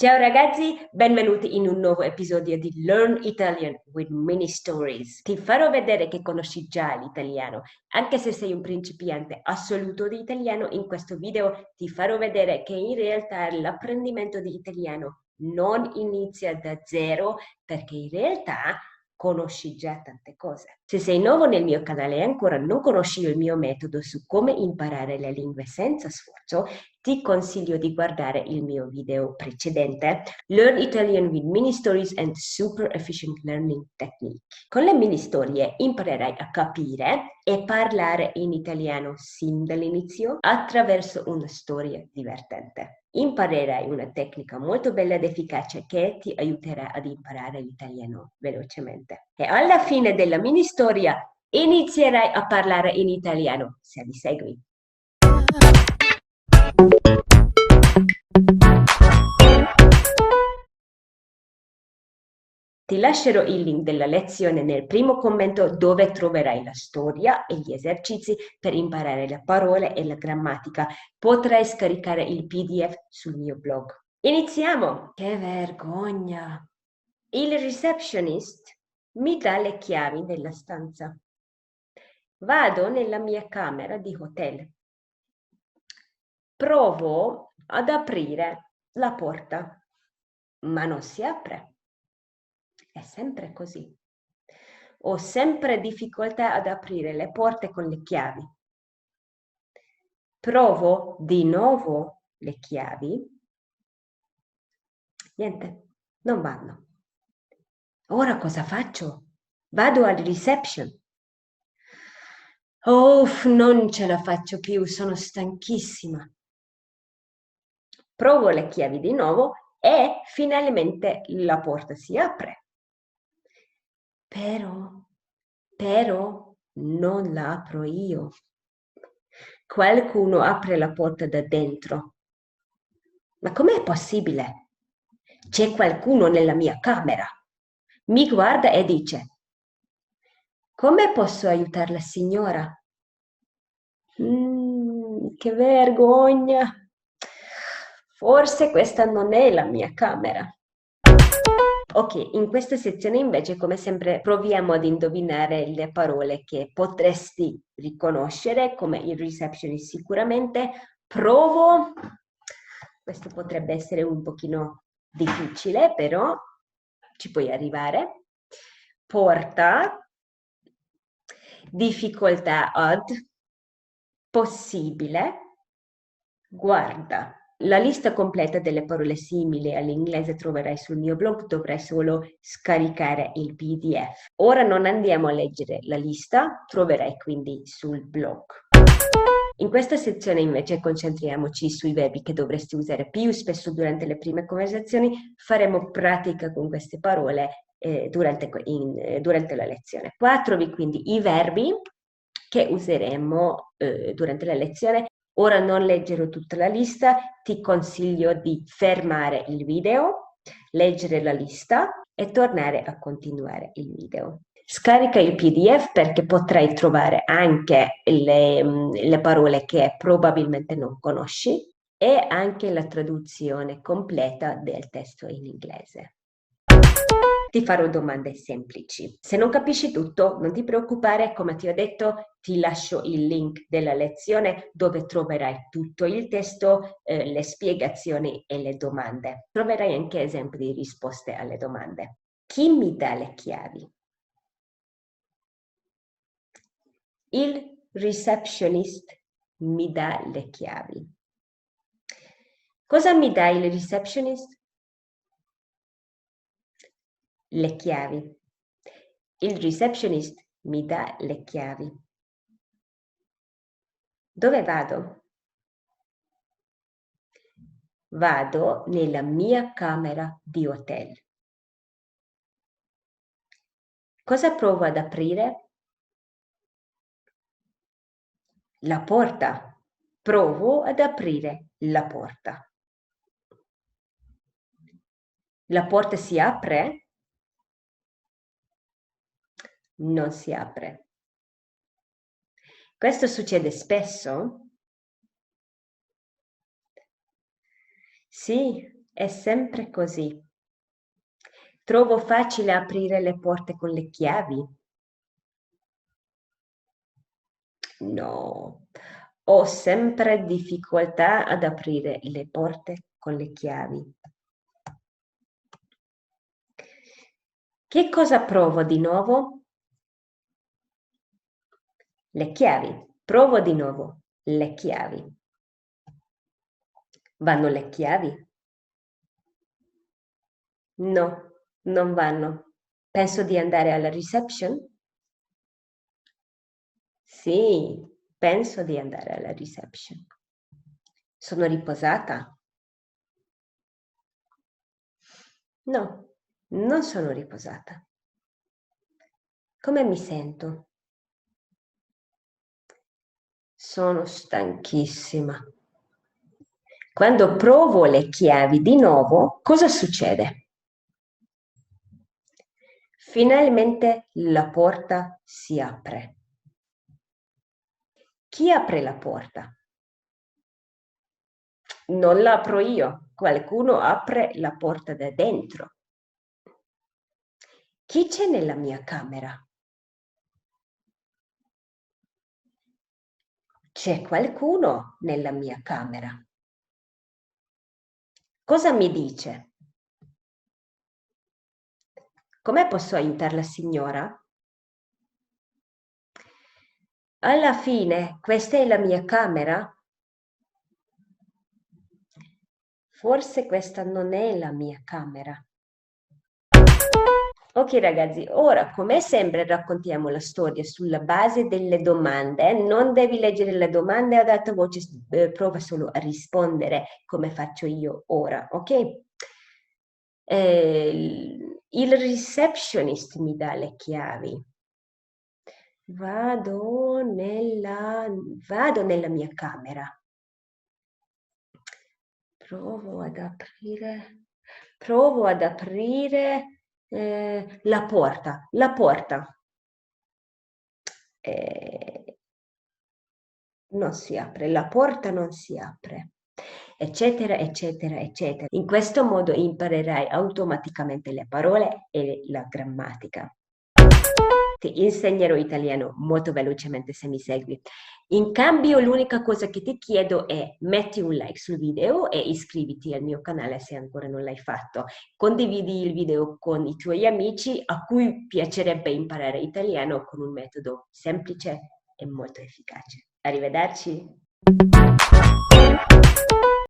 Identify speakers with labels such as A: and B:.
A: Ciao ragazzi, benvenuti in un nuovo episodio di Learn Italian with Mini Stories. Ti farò vedere che conosci già l'italiano. Anche se sei un principiante assoluto di italiano, in questo video ti farò vedere che in realtà l'apprendimento di italiano non inizia da zero, perché in realtà conosci già tante cose. Se sei nuovo nel mio canale e ancora non conosci il mio metodo su come imparare le lingue senza sforzo, ti consiglio di guardare il mio video precedente, Learn Italian with Mini Stories and Super Efficient Learning Technique. Con le mini storie imparerai a capire e parlare in italiano sin dall'inizio attraverso una storia divertente. Imparerai una tecnica molto bella ed efficace che ti aiuterà ad imparare l'italiano velocemente. E alla fine della mini storia inizierai a parlare in italiano, se mi segui. Ti lascerò il link della lezione nel primo commento, dove troverai la storia e gli esercizi per imparare le parole e la grammatica. Potrai scaricare il PDF sul mio blog. Iniziamo! Che vergogna! Il receptionist mi dà le chiavi della stanza. Vado nella mia camera di hotel. Provo ad aprire la porta, ma non si apre. È sempre così. Ho sempre difficoltà ad aprire le porte con le chiavi. Provo di nuovo le chiavi. Niente, non vanno. Ora cosa faccio? Vado al reception. Non ce la faccio più, sono stanchissima. Provo le chiavi di nuovo e finalmente la porta si apre. Però non la apro io. Qualcuno apre la porta da dentro. Ma com'è possibile? C'è qualcuno nella mia camera. Mi guarda e dice: come posso aiutare la signora? Che vergogna! Forse questa non è la mia camera. Ok, in questa sezione invece, come sempre, proviamo ad indovinare le parole che potresti riconoscere, come il receptionist sicuramente. Provo, questo potrebbe essere un pochino difficile, però ci puoi arrivare. Porta, difficoltà ad, possibile, guarda. La lista completa delle parole simili all'inglese troverai sul mio blog, dovrai solo scaricare il PDF. Ora non andiamo a leggere la lista, troverai quindi sul blog. In questa sezione invece concentriamoci sui verbi che dovresti usare più spesso durante le prime conversazioni. Faremo pratica con queste parole durante la lezione. Qua trovi quindi i verbi che useremo durante la lezione. Ora non leggerò tutta la lista, ti consiglio di fermare il video, leggere la lista e tornare a continuare il video. Scarica il PDF perché potrai trovare anche le parole che probabilmente non conosci e anche la traduzione completa del testo in inglese. Ti farò domande semplici. Se non capisci tutto, non ti preoccupare, come ti ho detto, ti lascio il link della lezione dove troverai tutto il testo, le spiegazioni e le domande. Troverai anche esempi di risposte alle domande. Chi mi dà le chiavi? Il receptionist mi dà le chiavi. Cosa mi dà il receptionist? Le chiavi. Il receptionist mi dà le chiavi. Dove vado? Vado nella mia camera di hotel. Cosa provo ad aprire? La porta. Provo ad aprire la porta. La porta si apre? Non si apre. Questo succede spesso? Sì, È sempre così. Trovo facile aprire le porte con le chiavi? No, ho sempre difficoltà ad aprire le porte con le chiavi. Che cosa provo di nuovo? Le chiavi. Provo di nuovo. Le chiavi. Vanno le chiavi? No, non vanno. Penso di andare alla reception? Sì, penso di andare alla reception. Sono riposata? No, non sono riposata. Come mi sento? Sono stanchissima. Quando provo le chiavi di nuovo, cosa succede? Finalmente la porta si apre. Chi apre la porta? Non la apro io, qualcuno apre la porta da dentro. Chi c'è nella mia camera? C'è qualcuno nella mia camera. Cosa mi dice? Come posso aiutare la signora? Alla fine, questa è la mia camera? Forse questa non è la mia camera. Ok ragazzi, ora come sempre raccontiamo la storia sulla base delle domande. Non devi leggere le domande ad alta voce, prova solo a rispondere come faccio io ora, ok? Il receptionist mi dà le chiavi. Vado nella mia camera. Provo ad aprire la porta. Non si apre, la porta non si apre, eccetera, eccetera, eccetera. In questo modo imparerai automaticamente le parole e la grammatica. Ti insegnerò italiano molto velocemente se mi segui. In cambio, l'unica cosa che ti chiedo è metti un like sul video e iscriviti al mio canale se ancora non l'hai fatto. Condividi il video con i tuoi amici a cui piacerebbe imparare italiano con un metodo semplice e molto efficace. Arrivederci!